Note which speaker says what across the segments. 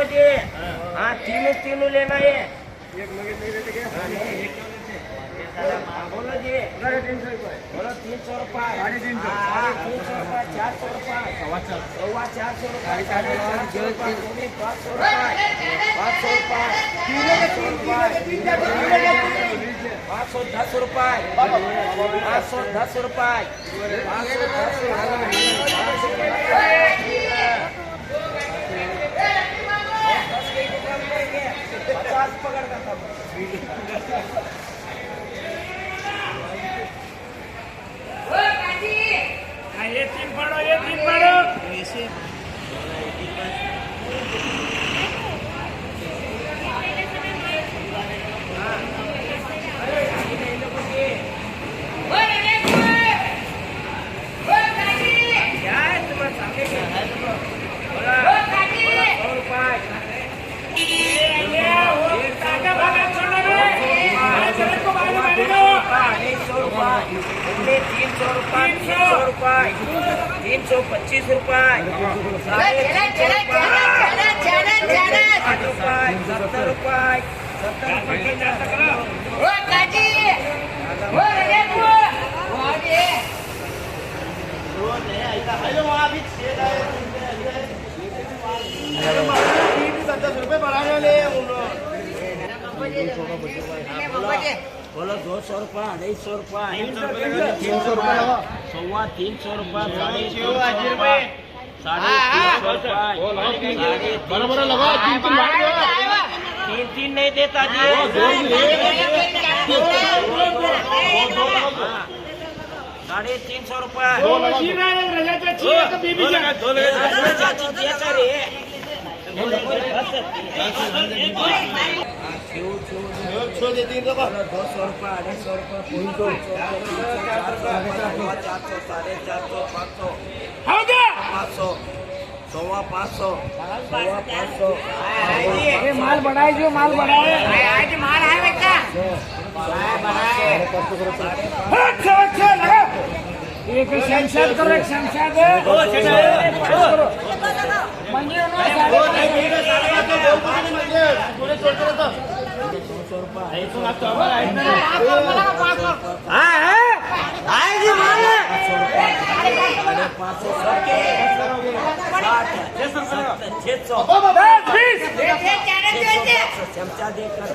Speaker 1: को दे। हाँ तीनों तीनों लेना है।
Speaker 2: एक मगे नहीं देते क्या?
Speaker 1: बोलो जी। बोलो 300 रुपये। 400 रुपये, 400 रुपये, 450 रुपये, 450 रुपये, 500 रुपये, 500 रुपये, 510 रुपये, 510 रुपये, 50 पकड़ का था।
Speaker 3: ये तीन पढ़ो ऐसे
Speaker 1: $325 रुपये, 70 रुपये,
Speaker 2: 70 रुपये बढ़ाने ले
Speaker 1: बोलो 200 रुपये, 250 रुपये,
Speaker 2: 300 रुपये लगा।
Speaker 1: 350 रुपये, 350
Speaker 2: बराबर लगा।
Speaker 1: 3 नहीं देता जी। 350 रुपये।
Speaker 2: छोड़ दे 300 का।
Speaker 1: 200 रुपये, 250 रुपये, 300, 400, 450, 500, 500, 500, 500,
Speaker 3: माल बढ़ाए जो माल बढ़ाए आज माल है बेटा एक शमशाद करो एक शमशाद
Speaker 1: चमचा देकर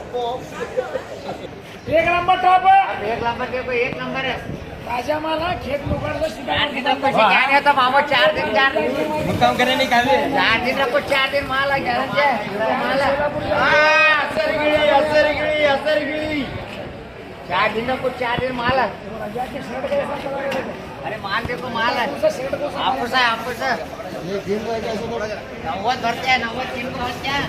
Speaker 3: एक नंबर टॉप
Speaker 4: एक नंबर के कोई एक नंबर है
Speaker 3: ताजा माल है खेत मुकर तो
Speaker 4: चार दिन रखो क्या तो मामो 4 दिन
Speaker 2: काम करने नहीं खाली
Speaker 4: 4 दिन रखो 4 दिन माल है गारंटी है माल है
Speaker 2: असर गिरी
Speaker 4: 4 दिन रखो 4 दिन माल है अरे माल देखो माल है आपको से 90 भरते हैं 90 3 को भरते हैं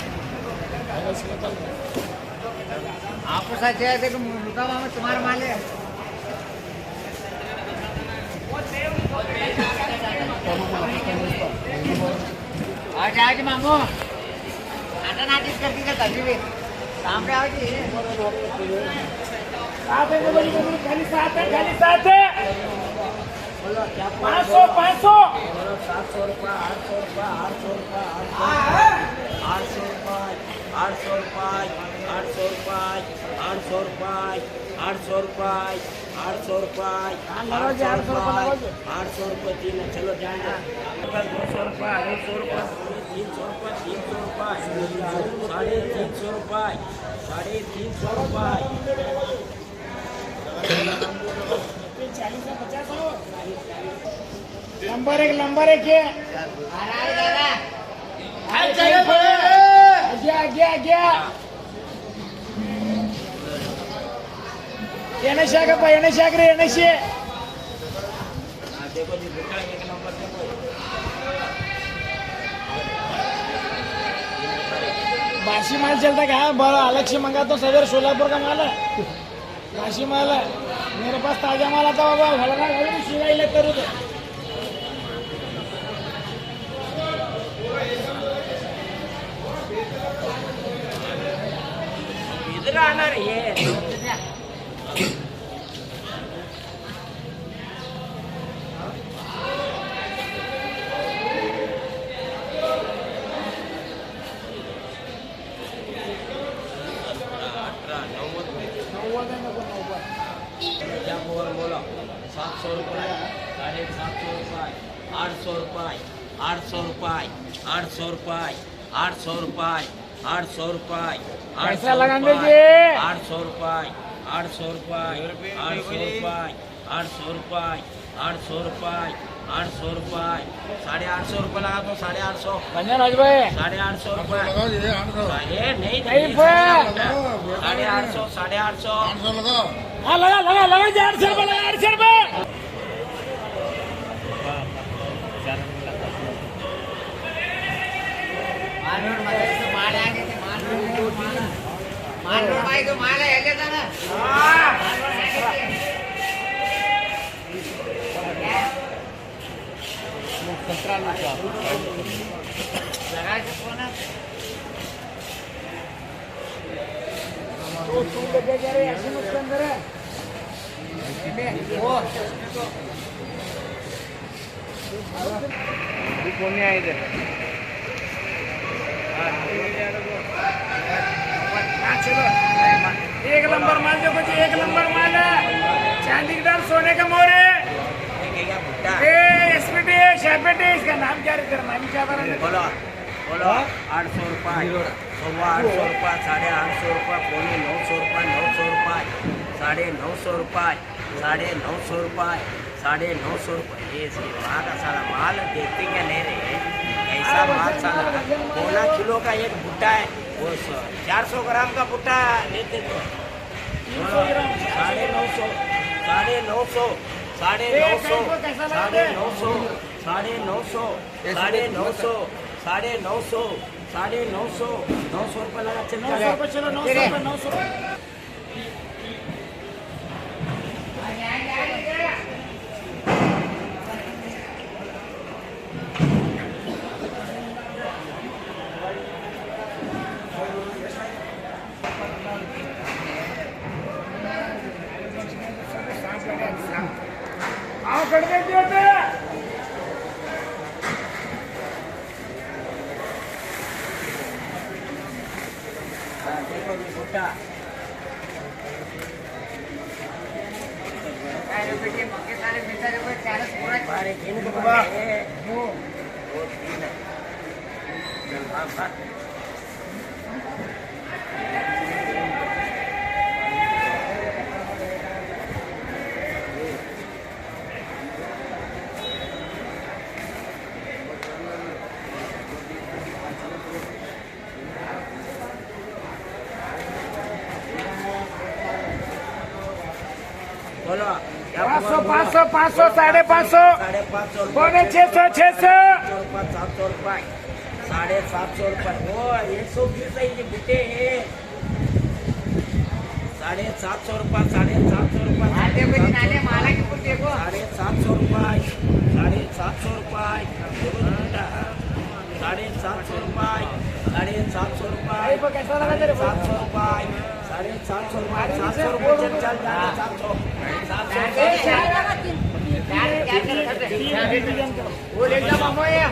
Speaker 4: आपको सच है देखो मुका मामा तुम्हारा माल है आज मामू आटा नाटिस कर दी तभी भी सामने आओ जी
Speaker 3: खाली साथ है 500 500
Speaker 1: 700 रुपये, 800 रुपये, 800 रुपये, 800 रुपये, 800 रुपये, 800 रुपये, 800 रुपये, 800 रुपये, 800 रुपये 3 चलो जाना 200 रुपये, 200 रुपये, 300 रुपये, 300 रुपये, 350 रुपये, 350 रुपये,
Speaker 3: 40 नंबर एक ये गया एने शाक रे एने शे
Speaker 1: देखो जी बेटा 1 नंबर देखो
Speaker 3: बासी माल चलता क्या बड़ा अलग से मंगा तो सवेर सोलापुर का माल है बासी माल है मेरे पास ताजा माल आता बाबा हलना शिवाई ले करूँ तो
Speaker 1: इधर आना रे 700 रुपये 750 रुपये 800 रुपये 800 रुपये 800 रुपये 800 रुपये 800 रुपये
Speaker 3: कैसा लगाएंगे जी?
Speaker 1: 800 रुपये 800 रुपये 800 रुपये 800 रुपये 800 रुपये 800 रुपये 850 रुपये लगा दो 850
Speaker 3: पंजाब राज भाई
Speaker 1: 850 रुपये ये नहीं
Speaker 3: नहीं पे
Speaker 1: 850 850
Speaker 3: हाँ लगा लगा लगा जी 800 रुपये लगा 800 रुपये
Speaker 4: माल है लेता ना लगा सको ना
Speaker 3: तो तू लगे जा रहे ऐसे उसके अंदर है
Speaker 4: वो
Speaker 2: कोणी आहे ते
Speaker 3: हाँ, चलो एक नंबर माल देखो जी एक नंबर माल है चांदी का दाम सोने का मोर है एसपीटी शैपेटी इसका नाम क्या है तेरा नाम क्या बना है
Speaker 1: बोलो बोलो 800 रुपये 800 रुपये 850 रुपये 900 रुपये 900 रुपये 950 रुपये 950 रुपये 950 रुपये ये इसकी माँ का सारा माल देखते क्या ले रहे हैं ऐसा माल सारा पौना किलो का एक भुट्टा है वो 400 ग्राम का भुट्टा लेते थे 950 950 950 950 950 900 रुपये लगा
Speaker 3: 900 रुपये चलो 900 रुपये 900 रुपये आओ कर देते होते
Speaker 1: भुट्टा
Speaker 4: मक्के सारे मिलता है 40 पूरा
Speaker 1: हमारे इनको वो 3 है बोलो
Speaker 3: 500 500 550
Speaker 1: 550
Speaker 3: पौने 600 600
Speaker 1: 700 रुपये 750 रुपये वो 120 है ये बुट्टे हैं 750 रुपये 750 रुपये
Speaker 4: आते बजे नाले माला की पुट देखो
Speaker 1: 750 रुपये 750 रुपये 750 रुपये 750 रुपये
Speaker 3: को कैसा लगा तेरे को
Speaker 1: 700 रुपये 750 रुपये 700 रुपये चल चल जाने 700
Speaker 4: वो ले जा मामो ये